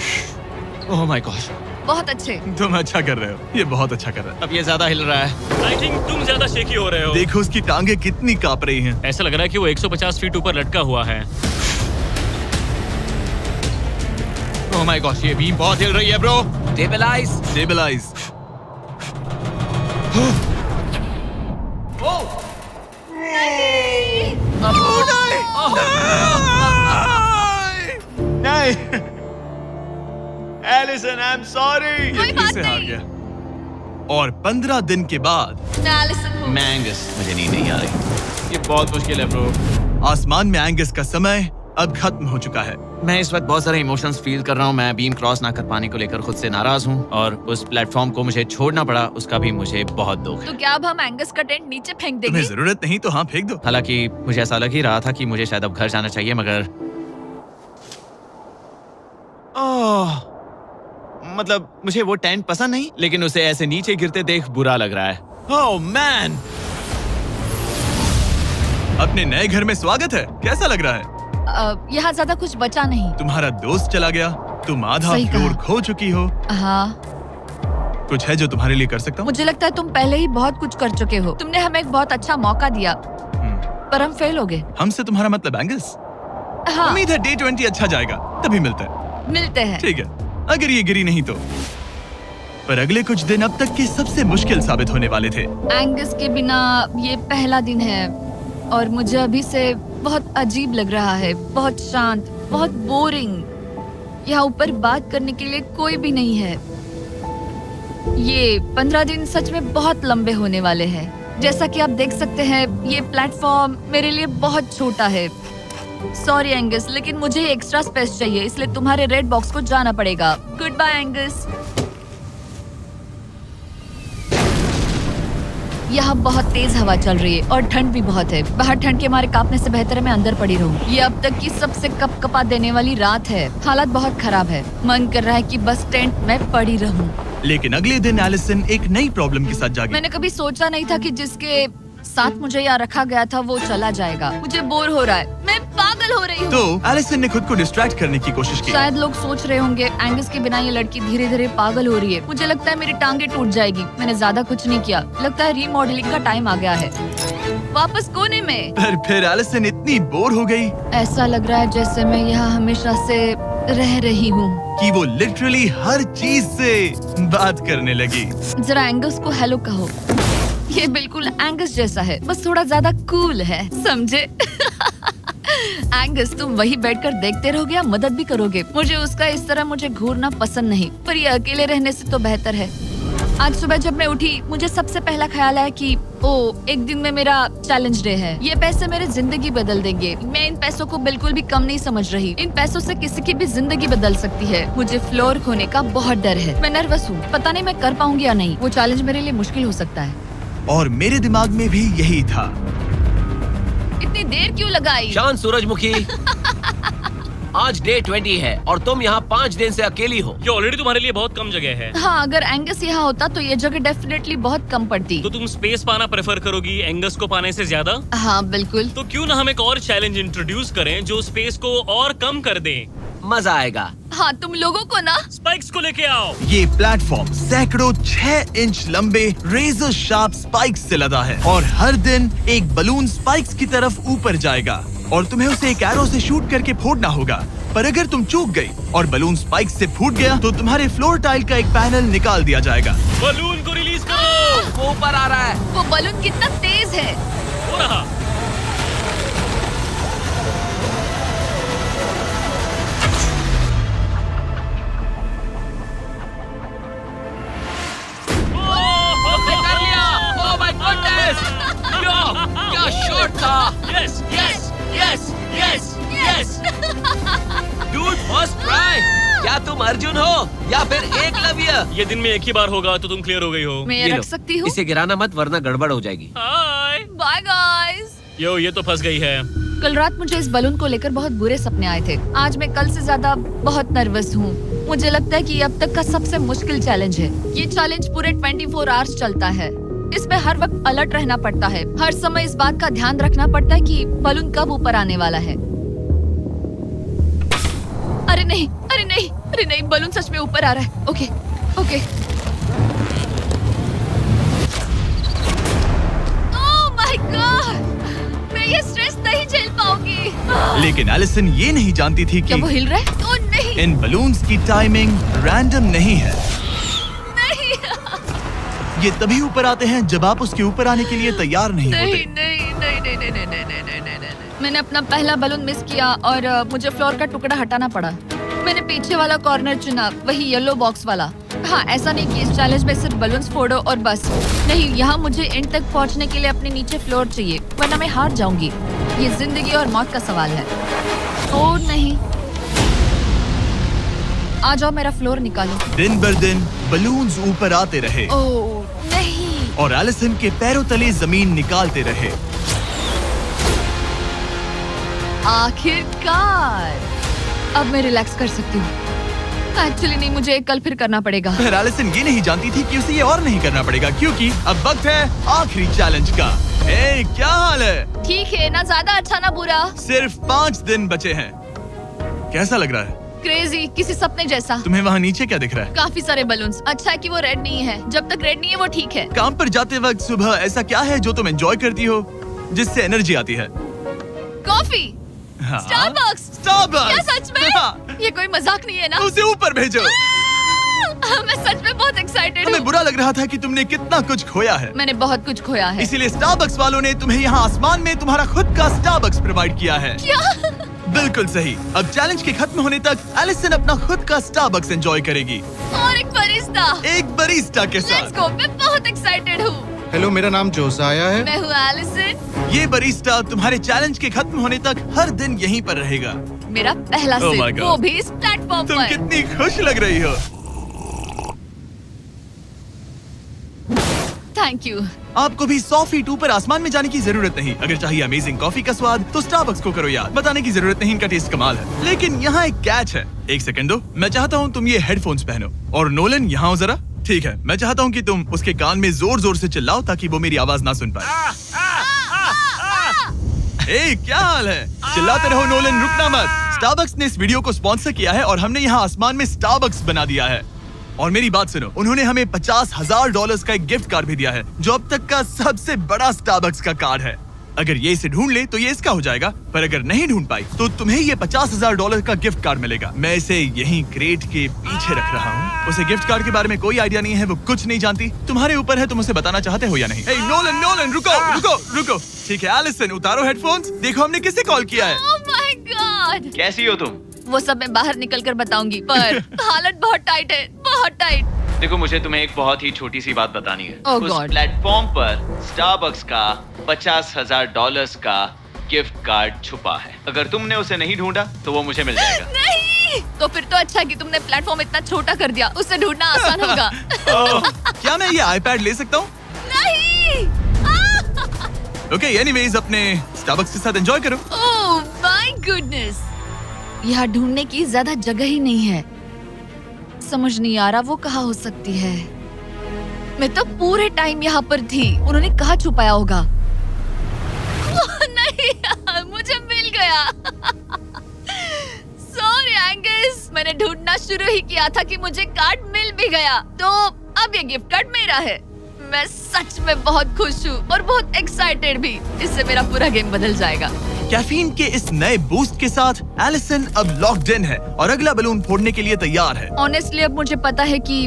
S3: Oh my gosh,
S2: बहुत अच्छे।
S1: तुम अच्छा कर रहे हो, ये बहुत अच्छा कर रहा है।
S3: अब ये ज्यादा हिल रहा है।
S5: आई थिंक तुम ज्यादा शेकी हो रहे हो।
S1: देखो उसकी टांगे कितनी कांप रही हैं।
S5: ऐसा लग रहा है कि वो 150 फीट ऊपर लटका हुआ है।
S3: ओह माय गॉश, ये बीम बहुत हिल रही है ब्रो।
S4: स्टेबलाइज।
S1: स्टेबलाइज। नहीं, एलिसन, आई एम सॉरी।
S2: कोई बात
S1: हार
S2: नहीं।
S1: गया। और 15 दिन के बाद
S2: मैं एलिसन हूँ।
S3: मैं एंगस, मुझे नींद नहीं आ रही। ये बहुत मुश्किल है ब्रो।
S1: आसमान में एंगस का समय अब खत्म हो चुका है।
S3: मैं इस वक्त बहुत सारे इमोशंस फील कर रहा हूँ। मैं बीम क्रॉस ना कर पाने को लेकर खुद से नाराज हूँ और उस प्लेटफॉर्म को मुझे छोड़ना पड़ा, उसका भी मुझे बहुत दुख है।
S2: तो क्या अब हम एंगस का टेंट नीचे फेंक देंगे?
S1: तुम्हें जरूरत नहीं तो हाँ फेंक दो।
S3: हालांकि मुझे ऐसा लग ही रहा था कि मुझे शायद अब घर जाना चाहिए, मगर मतलब मुझे वो टेंट पसंद नहीं, लेकिन उसे ऐसे नीचे गिरते देख बुरा लग रहा है। ओह मैन,
S1: अपने नए घर में स्वागत है। कैसा लग रहा है?
S2: यहाँ ज्यादा कुछ बचा नहीं।
S1: तुम्हारा दोस्त चला गया, तुम आधा
S2: सही कहा।
S1: फ्लोर खो चुकी हो।
S2: हाँ,
S1: कुछ है जो तुम्हारे लिए कर सकता हूँ?
S2: मुझे लगता है तुम पहले ही बहुत कुछ कर चुके हो। तुमने हमें एक बहुत अच्छा मौका दिया, पर हम फेल हो गए।
S1: हमसे तुम्हारा मतलब एंगस?
S2: हाँ,
S1: उम्मीद है डे 20 अच्छा जाएगा, तभी मिलते हैं।
S2: मिलते हैं।
S1: ठीक है, अगर ये गिरी नहीं तो। पर अगले कुछ दिन अब तक के सबसे मुश्किल साबित होने वाले थे।
S2: एंगस के बिना ये पहला दिन है और मुझे अभी से बहुत अजीब लग रहा है, बहुत शांत, बहुत बोरिंग। यहाँ ऊपर बात करने के लिए कोई भी नहीं है। ये 15 दिन सच में बहुत लंबे होने वाले हैं। जैसा कि आप देख सकते हैं, ये प्लेटफॉर्म मेरे लिए बहुत छोटा है। सॉरी एंगस, लेकिन मुझे एक्स्ट्रा स्पेस चाहिए, इसलिए तुम्हारे रेड बॉक्स को जाना पड़ेगा। Goodbye Angus. यहाँ बहुत तेज हवा चल रही है और ठंड भी बहुत है। बाहर ठंड के मारे कांपने से बेहतर है मैं अंदर पड़ी रहूं। ये अब तक की सबसे कपकपा देने वाली रात है। हालत बहुत खराब है। मन कर रहा है कि बस टेंट में पड़ी रहूं।
S1: लेकिन अगले दिन एलिसन एक नई प्रॉब्लम के साथ जागी।
S2: मैंने कभी सोचा नहीं था कि जिसके साथ मुझे यहाँ रखा गया था वो चला जाएगा। मुझे बोर हो रहा है, मैं पागल हो रही हूँ।
S1: तो एलिसन ने खुद को डिस्ट्रैक्ट करने की कोशिश की।
S2: शायद लोग सोच रहे होंगे एंगस के बिना ये लड़की धीरे धीरे पागल हो रही है। मुझे लगता है मेरी टांगे टूट जाएगी। मैंने ज्यादा कुछ नहीं किया। लगता है रीमॉडलिंग का टाइम आ गया है। वापस कोने में।
S1: पर फिर एलिसन इतनी बोर हो गई
S2: ऐसा लग रहा है जैसे मैं यहाँ हमेशा से रह रही हूँ।
S1: कि वो लिटरली हर चीज से बात करने लगी।
S2: जरा एंगस को हेलो कहो। ये बिल्कुल एंगस जैसा है, बस थोड़ा ज्यादा कूल है, समझे? एंगस, तुम वही बैठकर देखते रहोगे या मदद भी करोगे? मुझे उसका इस तरह मुझे घूरना पसंद नहीं, पर ये अकेले रहने से तो बेहतर है। आज सुबह जब मैं उठी, मुझे सबसे पहला ख्याल आया कि एक दिन में मेरा चैलेंज डे है। ये पैसे मेरी जिंदगी बदल देंगे। मैं इन पैसों को बिल्कुल भी कम नहीं समझ रही। इन पैसों से किसी की भी जिंदगी बदल सकती है। मुझे फ्लोर खोने का बहुत डर है। मैं नर्वस हूँ, पता नहीं मैं कर पाऊंगी या नहीं। वो चैलेंज मेरे लिए मुश्किल हो सकता है।
S1: और मेरे दिमाग में भी यही था।
S2: इतनी देर क्यों लगाई?
S4: शांत सूरजमुखी। आज डे 20 है और तुम यहाँ 5 दिन से अकेली हो।
S5: ये ऑलरेडी तुम्हारे लिए बहुत कम जगह है।
S2: हाँ, अगर एंगस यहाँ होता तो ये जगह डेफिनेटली बहुत कम पड़ती।
S5: तो तुम स्पेस पाना प्रेफर करोगी एंगस को पाने से ज्यादा?
S2: हाँ बिल्कुल।
S5: तो क्यों ना हम एक और चैलेंज इंट्रोड्यूस करें जो स्पेस को और कम कर दे।
S4: मजा आएगा।
S2: हाँ, तुम लोगों को ना
S5: स्पाइक्स को लेके आओ।
S1: ये प्लेटफॉर्म सैकड़ों 6 इंच लंबे रेजर शार्प स्पाइक्स से लदा है और हर दिन एक बलून स्पाइक्स की तरफ ऊपर जाएगा और तुम्हें उसे एक एरो से शूट करके फोड़ना होगा। पर अगर तुम चूक गई और बलून स्पाइक्स से फूट गया तो तुम्हारे फ्लोर टाइल का एक पैनल निकाल दिया जाएगा।
S5: बलून को रिलीज करो।
S4: वो ऊपर आ रहा है।
S2: वो बलून कितना तेज है।
S5: हो रहा।
S4: उसने कर लिया। Oh my goodness. क्या शॉट था।
S5: Yes yes yes yes yes.
S4: Dude, first try. क्या तुम अर्जुन हो या फिर एकलव्य?
S5: ये दिन में एक ही बार होगा तो तुम क्लियर हो गई हो।
S2: मैं
S4: ये
S2: ये
S4: लो।
S2: रख सकती हूँ?
S4: इसे गिराना मत वरना गड़बड़ हो जाएगी।
S5: हाय।
S2: Bye guys.
S5: यो, ये तो फंस गई है।
S2: कल रात मुझे इस बलून को लेकर बहुत बुरे सपने आए थे। आज मैं कल से ज्यादा बहुत नर्वस हूँ। मुझे लगता है कि ये अब तक का सबसे मुश्किल चैलेंज है। ये चैलेंज पूरे 24 आवर्स चलता है। इसमें हर वक्त अलर्ट रहना पड़ता है। हर समय इस बात का ध्यान रखना पड़ता है कि बलून कब ऊपर आने वाला है। अरे नहीं, अरे नहीं, अरे नहीं, बलून सच में ऊपर आ रहा है। Okay, okay. Oh my God, मैं ये स्ट्रेस नहीं झेल पाऊंगी।
S1: लेकिन एलिसन ये नहीं जानती थी
S2: क्या
S1: कि
S2: वो हिल रहा है? ओह नहीं,
S1: इन बलून्स की टाइमिंग रैंडम नहीं है।
S2: नहीं,
S1: ये तभी ऊपर आते हैं जब आप उसके ऊपर आने के लिए तैयार नहीं
S2: नहीं,
S1: होते।
S2: नहीं, नहीं, नहीं, नहीं, नहीं, नहीं, नहीं, नहीं, नहीं, नहीं। मैंने अपना पहला बलून मिस किया और मुझे फ्लोर का टुकड़ा हटाना पड़ा। मैंने पीछे वाला कॉर्नर चुना, वही येलो बॉक्स वाला। हाँ, ऐसा नहीं कि इस चैलेंज में सिर्फ बलून्स फोड़ो और बस। नहीं, यहाँ मुझे एंड तक पहुँचने के लिए अपने नीचे फ्लोर चाहिए, वरना मैं हार जाऊंगी। ये जिंदगी और मौत का सवाल है। ओ नहीं, आ जाओ, मेरा फ्लोर निकालो।
S1: दिन बर दिन बलून्स ऊपर आते रहे
S2: ओ नहीं,
S1: और एलिसन के पैरों तले जमीन निकालते रहे।
S2: आखिरकार अब मैं रिलैक्स कर सकती हूँ। एक्चुअली नहीं, मुझे कल फिर करना पड़ेगा।
S1: पर एलिसन ये नहीं जानती थी कि उसे ये और नहीं करना पड़ेगा, क्योंकि अब वक्त है आखिरी चैलेंज का। ए, क्या हाल है?
S2: ठीक है, ना ज्यादा अच्छा ना बुरा।
S1: सिर्फ 5 दिन बचे हैं। कैसा लग रहा है?
S2: क्रेजी, किसी सपने जैसा।
S1: तुम्हें वहाँ नीचे क्या दिख रहा है?
S2: काफी सारे बलून्स। अच्छा है कि वो रेड नहीं है। जब तक रेड नहीं है वो ठीक है।
S1: काम पर जाते वक्त सुबह ऐसा क्या है जो तुम एंजॉय करती हो, जिससे एनर्जी आती है?
S2: कॉफी।
S1: हाँ?
S2: स्टारबक्स।
S1: स्टारबक्स।
S2: क्या सच में? ये कोई मजाक नहीं है ना?
S1: उसे ऊपर भेजो।
S2: मैं सच में बहुत एक्साइटेड
S1: हमें
S2: हूँ।
S1: बुरा लग रहा था कि तुमने कितना कुछ खोया है।
S2: मैंने बहुत कुछ खोया है।
S1: इसीलिए स्टारबक्स वालों ने तुम्हें यहाँ आसमान में तुम्हारा खुद का स्टारबक्स प्रोवाइड किया है।
S2: क्या?
S1: बिल्कुल सही। अब चैलेंज के खत्म होने तक एलिसन अपना खुद का स्टारबक्स एंजॉय करेगी,
S2: और एक बरिस्ता।
S1: एक बरिस्टा के
S2: लेट्स
S1: साथ।
S2: गो, मैं बहुत एक्साइटेड हूँ।
S6: हेलो, मेरा नाम जोसाया है।
S2: मैं हूँ एलिसन।
S1: ये बरिस्टा तुम्हारे चैलेंज के खत्म होने तक हर दिन यहीं पर रहेगा।
S2: मेरा पहला
S1: Oh my
S2: सिप,
S1: God.
S2: वो भी इस प्लेटफॉर्म
S1: तुम
S2: पर।
S1: कितनी खुश लग रही हो।
S2: Thank you.
S1: आपको भी 100 फीट ऊपर आसमान में जाने की जरूरत नहीं। अगर चाहिए अमेजिंग कॉफी का स्वाद तो स्टारबक्स को करो याद। बताने की जरूरत नहीं, इनका टेस्ट कमाल है। लेकिन यहाँ एक कैच है। एक सेकंड दो, मैं चाहता हूँ तुम ये हेडफोन्स पहनो। और नोलन, यहाँ आओ जरा। ठीक है, मैं चाहता हूँ कि तुम उसके कान में जोर जोर से चिल्लाओ ताकि वो मेरी आवाज ना सुन पाए। ए, क्या हाल है? चिल्लाते रहो नोलन, रुकना मत। स्टारबक्स ने इस वीडियो को स्पॉन्सर किया है और हमने यहाँ आसमान में स्टारबक्स बना दिया है। और मेरी बात सुनो, उन्होंने हमें $50,000 का एक गिफ्ट कार्ड भी दिया है, जो अब तक का सबसे बड़ा स्टारबक्स का कार्ड है। अगर ये इसे ढूंढ ले तो ये इसका हो जाएगा, पर अगर नहीं ढूंढ पाई तो तुम्हें ये $50,000 का गिफ्ट कार्ड मिलेगा। मैं इसे यहीं क्रेट के पीछे रख रहा हूँ। उसे गिफ्ट कार्ड के बारे में कोई आइडिया नहीं है, वो कुछ नहीं जानती। तुम्हारे ऊपर है, तुम उसे बताना चाहते हो या नहीं। ए, नोलन, नोलन, रुको रुको रुको। ठीक है एलिसन, उतारो हेडफोन्स। देखो हमने किसे कॉल किया है।
S2: Oh my God.
S3: कैसी हो तुम?
S2: वो सब मैं बाहर निकल कर बताऊंगी, पर हालत बहुत टाइट है, बहुत टाइट।
S3: देखो, मुझे तुम्हें एक बहुत ही छोटी सी बात बतानी है।
S2: Oh
S3: उस
S2: God.
S3: प्लेटफॉर्म पर स्टारबक्स का $50,000 का गिफ्ट कार्ड छुपा है। अगर तुमने उसे नहीं ढूंढा तो वो मुझे मिल जाएगा।
S2: नहीं, तो फिर तो अच्छा कि तुमने प्लेटफॉर्म इतना छोटा कर दिया, उससे ढूंढना आसान होगा।
S1: क्या मैं ये आईपैड ले सकता हूँ?
S2: नहीं।
S1: ओके, एनीवेज अपने स्टारबक्स के साथ एंजॉय करो।
S2: ओह माय गुडनेस, यहाँ ढूंढने की ज्यादा जगह ही नहीं है। समझ नहीं आ रहा वो कहाँ हो सकती है। मैं तो पूरे टाइम यहाँ पर थी, उन्होंने कहाँ छुपाया होगा। नहीं, मुझे मिल गया। सॉरी एंगस, मैंने ढूंढना शुरू ही किया था कि मुझे कार्ड मिल भी गया, तो अब ये गिफ्ट कार्ड मेरा है। मैं सच में बहुत खुश हूँ और बहुत एक्साइटेड भी। इससे मेरा पूरा गेम बदल जाएगा।
S1: कैफीन के इस नए बूस्ट के साथ एलिसन अब लॉक्ड इन है और अगला बलून फोड़ने के लिए तैयार है।
S2: ऑनेस्टली अब मुझे पता है कि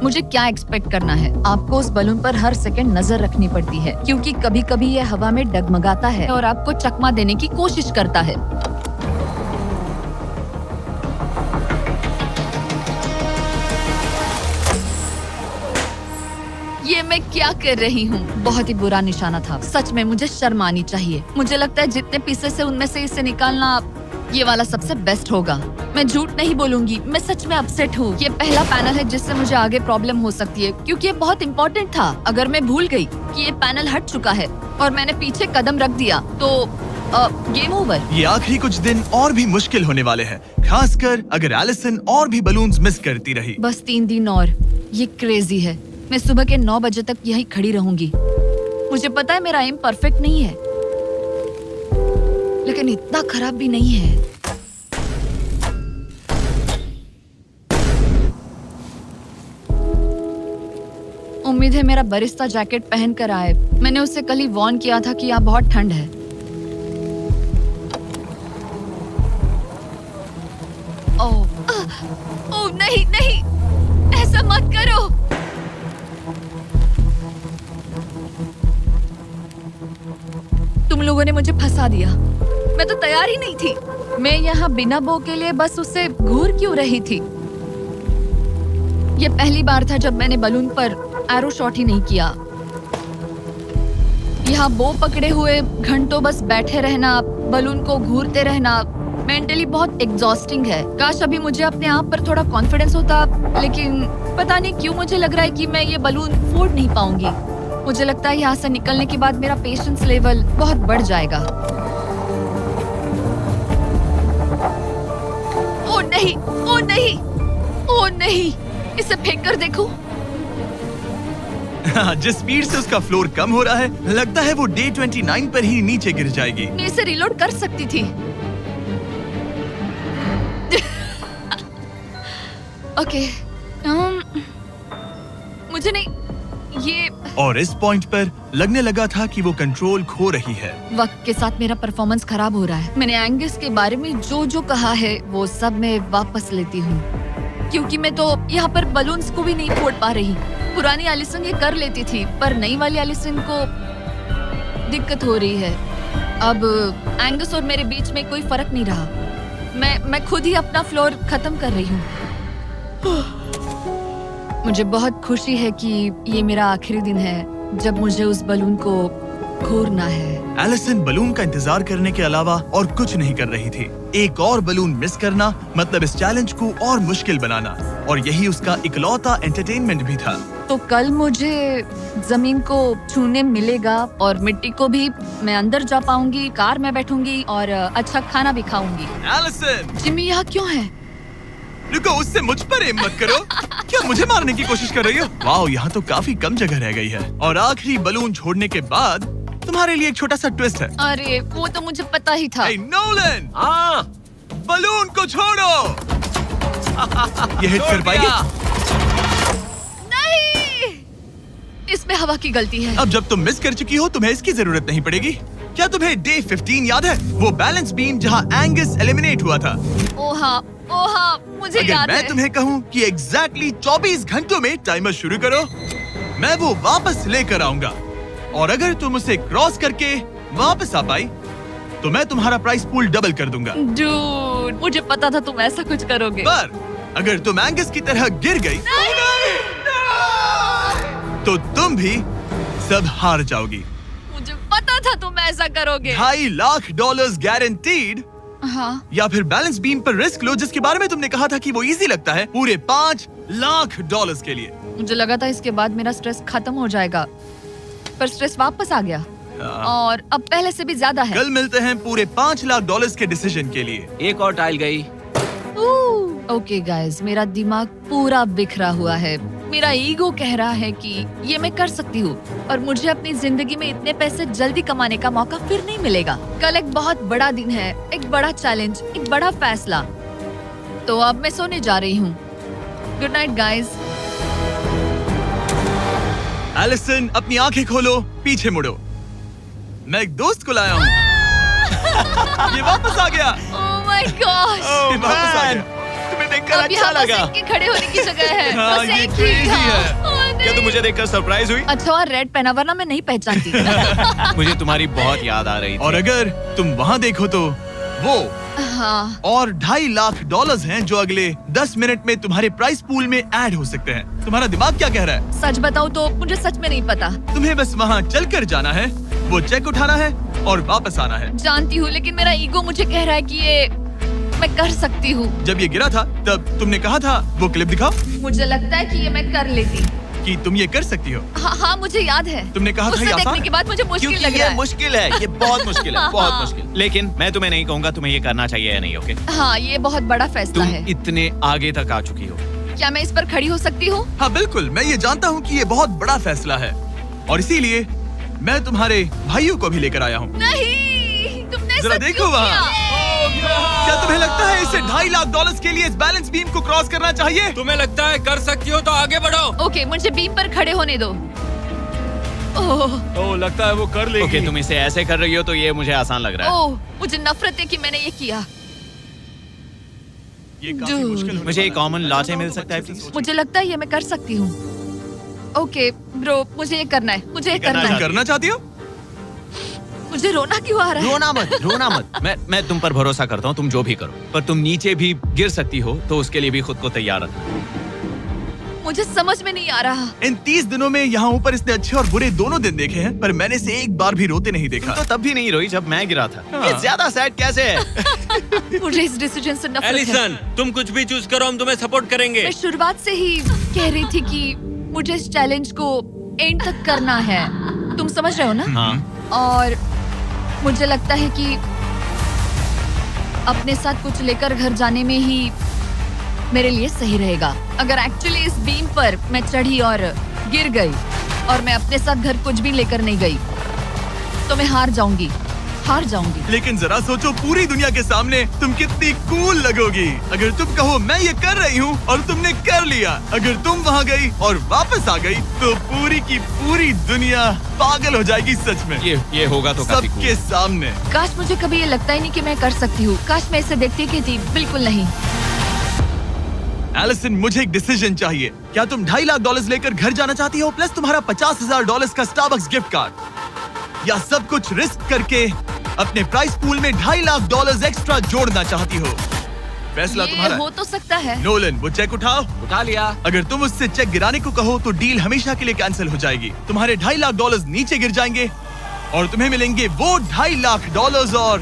S2: मुझे क्या एक्सपेक्ट करना है। आपको उस बलून पर हर सेकंड नजर रखनी पड़ती है, क्योंकि कभी कभी यह हवा में डगमगाता है और आपको चकमा देने की कोशिश करता है। ये मैं क्या कर रही हूँ? बहुत ही बुरा निशाना था। सच में मुझे शर्म आनी चाहिए। मुझे लगता है जितने पीसेस है उनमें से इसे निकालना ये वाला सबसे बेस्ट होगा। मैं झूठ नहीं बोलूंगी, मैं सच में अपसेट हूँ। ये पहला पैनल है जिससे मुझे आगे प्रॉब्लम हो सकती है, क्योंकि ये बहुत इम्पोर्टेंट था। अगर मैं भूल गई कि ये पैनल हट चुका है और मैंने पीछे कदम रख दिया तो गेम ओवर।
S1: ये आखिरी कुछ दिन और भी मुश्किल होने वाले हैं, खासकर अगर एलिसन और भी बलून्स मिस करती रही।
S2: बस 3 दिन और। ये क्रेजी है। मैं सुबह के 9 बजे तक यहीं खड़ी रहूंगी। मुझे पता है मेरा एम परफेक्ट नहीं है, लेकिन इतना खराब भी नहीं है। उम्मीद है मेरा बरिस्ता जैकेट पहन कर आए। मैंने उससे कल ही वार्न किया था कि यहाँ बहुत ठंड है। ओह नहीं नहीं, ऐसा मत करो। तुम लोगों ने मुझे फंसा दिया। मैं तो तैयार ही नहीं थी। मैं यहाँ बिना बो के लिए बस उससे घूर क्यों रही थी? ये पहली बार था जब मैंने बलून पर एरो शॉट ही नहीं किया। यहाँ बो पकड़े हुए घंटों बस बैठे रहना, बलून को घूरते रहना, मेंटली बहुत एग्जॉस्टिंग है। काश अभी मुझे अपने आप पर थोड़ा कॉन्फिडेंस होता, लेकिन पता नहीं क्यों मुझे लग रहा है कि मैं ये बलून फोड़ नहीं पाऊंगी। मुझे लगता है यहाँ से निकलने के बाद मेरा पेशेंस लेवल बहुत बढ़ जाएगा। ओ नहीं, ओ नहीं, ओ नहीं, इसे फेंक कर देखो।
S1: जिस स्पीड से उसका फ्लोर कम हो रहा है, लगता है वो डे 29 पर ही नीचे गिर जाएगी।
S2: मैं इसे रिलोड कर सकती थी। ओके, मुझे नहीं, ये
S1: और इस पॉइंट पर लगने लगा था कि वो कंट्रोल खो रही है।
S2: वक्त के साथ मेरा परफॉर्मेंस खराब हो रहा है। मैंने एंगस के बारे में जो जो कहा है वो सब मैं वापस लेती हूँ, क्योंकि मैं तो यहाँ पर बलून्स को भी नहीं फोड़ पा रही। पुरानी एलिसन ये कर लेती थी, पर नई वाली एलिसन को दिक्कत हो रही है। अब एंगस और मेरे बीच में कोई फर्क नहीं रहा। मैं खुद ही अपना फ्लोर खत्म कर रही हूँ। मुझे बहुत खुशी है कि ये मेरा आखिरी दिन है जब मुझे उस बलून को घूरना है।
S1: एलिसन बलून का इंतजार करने के अलावा और कुछ नहीं कर रही थी। एक और बलून मिस करना मतलब इस चैलेंज को और मुश्किल बनाना, और यही उसका इकलौता एंटरटेनमेंट भी था।
S2: तो कल मुझे जमीन को छूने मिलेगा और मिट्टी को भी। मैं अंदर जा पाऊंगी, कार में बैठूंगी और अच्छा खाना भी खाऊंगी।
S1: एलिसन,
S2: जिमी यहाँ क्यों है?
S1: रुको, उससे मुझ पर एम मत करो। क्या मुझे मारने की कोशिश कर रही हो? वाओ, यहाँ तो काफी कम जगह रह गई है। और आखिरी बलून छोड़ने के बाद तुम्हारे लिए एक छोटा सा ट्विस्ट है।
S2: अरे वो तो मुझे पता ही था।
S1: हे नोलन,
S4: हाँ,
S1: बलून को छोड़ो। ये हिट कर पाएगी?
S2: नहीं, इसमें हवा की गलती है।
S1: अब जब तुम मिस कर चुकी हो, तुम्हें इसकी जरूरत नहीं पड़ेगी। क्या तुम्हें डे 15 याद है? वो बैलेंस बीम जहाँ एंगस एलिमिनेट हुआ था।
S2: ओ हाँ, मुझे
S1: अगर
S2: याद
S1: मैं
S2: है।
S1: तुम्हें कहूँ कि एग्जैक्टली 24 घंटों में टाइमर शुरू करो, मैं वो वापस लेकर आऊंगा। और अगर तुम उसे क्रॉस करके वापस आ पाई, तो मैं तुम्हारा प्राइस पूल डबल कर दूंगा।
S2: डूड, मुझे पता था तुम ऐसा कुछ करोगे।
S1: पर अगर तुम एंगस की तरह गिर गई, तो तुम भी सब हार जाओगी।
S2: मुझे पता था तुम ऐसा करोगे।
S1: $2.5 लाख गारंटीड।
S2: हाँ,
S1: या फिर बैलेंस बीम पर रिस्क लो, जिसके बारे में तुमने कहा था कि वो इजी लगता है, पूरे $5 लाख के लिए।
S2: मुझे लगा था इसके बाद मेरा स्ट्रेस खत्म हो जाएगा, पर स्ट्रेस वापस आ गया और अब पहले से भी ज्यादा है।
S1: कल मिलते हैं पूरे $5 लाख के डिसीजन के लिए।
S4: एक और टाइल गई।
S2: ओके गाइस, मेरा दिमाग पूरा बिखरा हुआ है। मेरा ईगो कह रहा है कि ये मैं कर सकती हूँ और मुझे अपनी जिंदगी में इतने पैसे जल्दी कमाने का मौका फिर नहीं मिलेगा। कल एक बहुत बड़ा दिन है, एक बड़ा चैलेंज, एक बड़ा फैसला। तो अब मैं सोने जा रही हूँ। Good night guys.
S1: एलिसन, अपनी आंखें खोलो, पीछे मुड़ो। मैं एक दोस्त को लाया हूँ। ये वापस आ गया।
S2: ओह माय गॉश।
S1: ये वापस आ गया। तुम्हें देखकर
S2: अब
S1: अच्छा
S2: यहाँ बस
S1: लगा।
S2: इनके खड़े होने की जगह है।
S1: हाँ,
S2: बस
S1: ये
S2: एक ही
S1: crazy
S2: था।
S1: है।
S2: ओह, नहीं।
S3: क्या तुम मुझे देखकर सरप्राइज हुई?
S2: अच्छा और रेड पहना, वरना मैं नहीं पहचानती।
S3: मुझे तुम्हारी बहुत याद आ रही थी।
S1: और अगर तुम वहाँ देखो तो वो
S2: हाँ,
S1: और $2.5 लाख हैं जो अगले 10 मिनट में तुम्हारे प्राइस पूल में ऐड हो सकते हैं। तुम्हारा दिमाग क्या कह रहा है?
S2: सच बताऊँ तो मुझे सच में नहीं पता।
S1: तुम्हें बस वहाँ चलकर जाना है, वो चेक उठाना है और वापस आना है।
S2: जानती हूँ, लेकिन मेरा ईगो मुझे कह रहा है कि ये मैं कर सकती हूँ।
S1: जब ये गिरा था तब तुमने कहा था, वो क्लिप दिखाओ,
S2: मुझे लगता है कि ये मैं कर लेती।
S1: कि तुम ये कर सकती हो।
S2: हाँ, मुझे याद है।
S1: तुमने कहा था
S2: उसे
S1: ये आसान
S2: देखने
S1: है।
S2: के बाद मुझे मुश्किल
S3: क्योंकि
S2: लग
S3: ये
S2: रहा है।
S3: मुश्किल है, ये बहुत मुश्किल है, बहुत
S2: हाँ।
S3: मुश्किल। लेकिन मैं तुम्हें नहीं कहूंगा तुम्हें ये करना चाहिए या नहीं, ओके?
S2: हाँ, ये बहुत बड़ा फैसला
S3: तुम
S2: है।
S3: इतने आगे तक आ चुकी हो।
S2: क्या मैं इस पर खड़ी हो सकती हूँ?
S1: हाँ बिल्कुल, मैं ये जानता हूँ कि ये बहुत बड़ा फैसला है और इसीलिए मैं तुम्हारे भाइयों को भी लेकर आया हूँ।
S2: नहीं, तुमने
S1: जरा
S2: ऐसा
S1: देखो
S2: क्यों
S1: वहाँ।
S2: किया?
S1: क्या तुम्हें लगता है इसे $2.5 लाख के लिए इस बैलेंस बीम को क्रॉस करना चाहिए?
S5: तुम्हें लगता है कर सकती हो तो आगे बढ़ो।
S2: ओके, मुझे बीम पर खड़े होने दो। ओह,
S5: ओ, लगता है वो कर लेगी।
S3: ओके, तुम इसे ऐसे कर रही हो तो ये मुझे आसान लग रहा है।
S2: ओह, मुझे नफरत है कि मैंने ये किया।
S1: ये काफी
S2: Dude.
S1: मुश्किल होने
S3: मुझे
S1: वाला
S3: एक
S1: है।
S3: कॉमन
S1: मैं
S3: लॉटे
S1: जानता
S3: मिल
S1: हूँ,
S3: सकता है,
S1: तुम अच्छे से
S3: please?
S1: सोचो।
S2: मुझे लगता है ये मैं कर सकती हूँ। ओके ब्रो, मुझे ये करना है, मुझे ये करना
S3: करना
S2: है।
S1: तुम करना चाहती हो?
S2: मुझे रोना क्यों आ रहा है?
S3: रोना मत, रोना मत। मैं तुम पर भरोसा करता हूँ, तुम जो भी करो। पर तुम नीचे भी गिर सकती हो, तो उसके लिए भी खुद को तैयार रखना।
S2: मुझे समझ में नहीं आ रहा।
S1: इन 30 दिनों में यहाँ ऊपर इसने अच्छे और बुरे दोनों दिन देखे हैं, पर मैंने इसे एक बार भी रोते नहीं देखा।
S3: तो तब भी नहीं रोई जब मैं गिरा था।
S1: हाँ।
S3: ये ज्यादा सैड कैसे है?
S2: मुझे इस डिसीजन से नफरत है।
S5: एलिसन, तुम कुछ भी चूज करो, हम तुम्हें सपोर्ट करेंगे।
S2: मैं शुरुआत से ही कह रही थी कि मुझे इस चैलेंज को एंड तक करना है। तुम समझ रहे हो ना?
S3: हाँ।
S2: और मुझे लगता है कि अपने साथ कुछ लेकर घर जाने में ही मेरे लिए सही रहेगा। अगर एक्चुअली इस बीम पर मैं चढ़ी और गिर गई और मैं अपने साथ घर कुछ भी लेकर नहीं गई तो मैं हार जाऊंगी।
S1: लेकिन जरा सोचो, पूरी दुनिया के सामने तुम कितनी कूल लगोगी अगर तुम कहो मैं ये कर रही हूँ और तुमने कर लिया। अगर तुम वहाँ गई और वापस आ गई तो पूरी की पूरी दुनिया पागल हो जाएगी। सच में
S3: ये होगा तो काफी
S1: सबके सामने।
S2: काश मुझे कभी ये लगता ही नहीं कि मैं कर सकती हूँ। काश मैं इसे देखती की थी। बिल्कुल नहीं।
S1: एलिसन, मुझे एक डिसीजन चाहिए। क्या तुम $2.5 लाख लेकर घर जाना चाहती हो प्लस तुम्हारा $50,000 का स्टारबक्स गिफ्ट कार्ड, या सब कुछ रिस्क करके अपने प्राइस पूल में $2.5 लाख एक्स्ट्रा जोड़ना चाहती हो? फैसला
S2: ये
S1: तुम्हारा।
S2: हो तो सकता है।
S1: नोलन, वो चेक उठाओ।
S4: उठा लिया।
S1: अगर तुम उससे चेक गिराने को कहो तो डील हमेशा के लिए कैंसिल हो जाएगी। तुम्हारे $2.5 लाख नीचे गिर जाएंगे और तुम्हें मिलेंगे वो $2.5 लाख और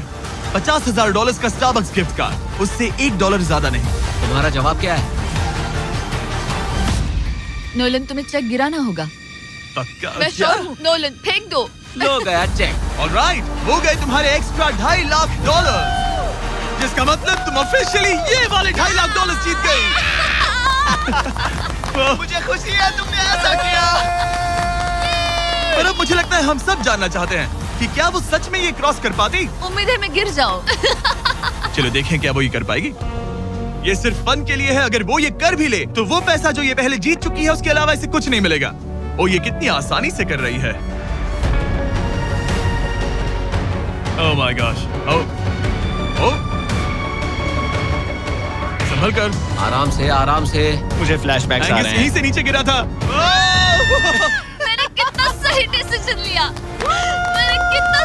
S1: $50,000 का स्टारबक्स गिफ्ट कार्ड। उससे $1 ज्यादा नहीं।
S4: तुम्हारा जवाब क्या है?
S2: नोलन, तुम्हें चेक गिराना होगा।
S1: पक्का?
S2: मैं श्योर हूँ। नोलन, फेंक दो।
S4: लो गया चेक।
S1: ऑलराइट, हो गए तुम्हारे एक्स्ट्रा $2.5 लाख, जिसका मतलब तुम ऑफिशियली ये वाले $2.5 लाख जीत गई। मुझे खुशी है तुमने ऐसा किया। पर अब मुझे लगता है हम सब जानना चाहते हैं कि क्या वो सच में ये क्रॉस कर पाती।
S2: उम्मीद है मैं गिर जाऊं।
S1: चलो देखें क्या वो ये कर पाएगी। ये सिर्फ फन के लिए है। अगर वो ये कर भी ले तो वो पैसा जो ये पहले जीत चुकी है उसके अलावा इसे कुछ नहीं मिलेगा। ओ, ये कितनी आसानी से कर रही है। ओह माय गॉश। ओ संभल कर।
S4: आराम से।
S3: मुझे फ्लैशबैक्स आ रहे
S1: यहीं
S3: हैं।
S1: से नीचे गिरा था।
S2: मैंने कितना सही डिसीजन लिया।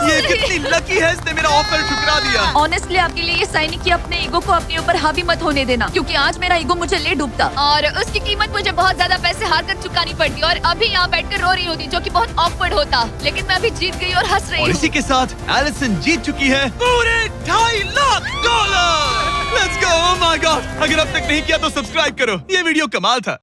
S1: ये कितनी लकी है, इसने मेरा ऑफर ठुकरा दिया।
S2: ऑनेस्टली आपके लिए ये साइन नहीं कि अपने ईगो को अपने ऊपर हावी मत होने देना, क्योंकि आज मेरा ईगो मुझे ले डूबता और उसकी कीमत मुझे बहुत ज्यादा पैसे हार कर चुकानी पड़ती और अभी यहाँ बैठकर रो रही होती, जो कि बहुत ऑकवर्ड होता। लेकिन मैं अभी जीत गई और हंस रही
S1: और
S2: हूँ।
S1: इसी के साथ एलिसन जीत चुकी है पूरे $2.5 lakh. Let's go. Oh my God, अगर अब तक नहीं किया तो सब्सक्राइब करो। ये वीडियो कमाल था।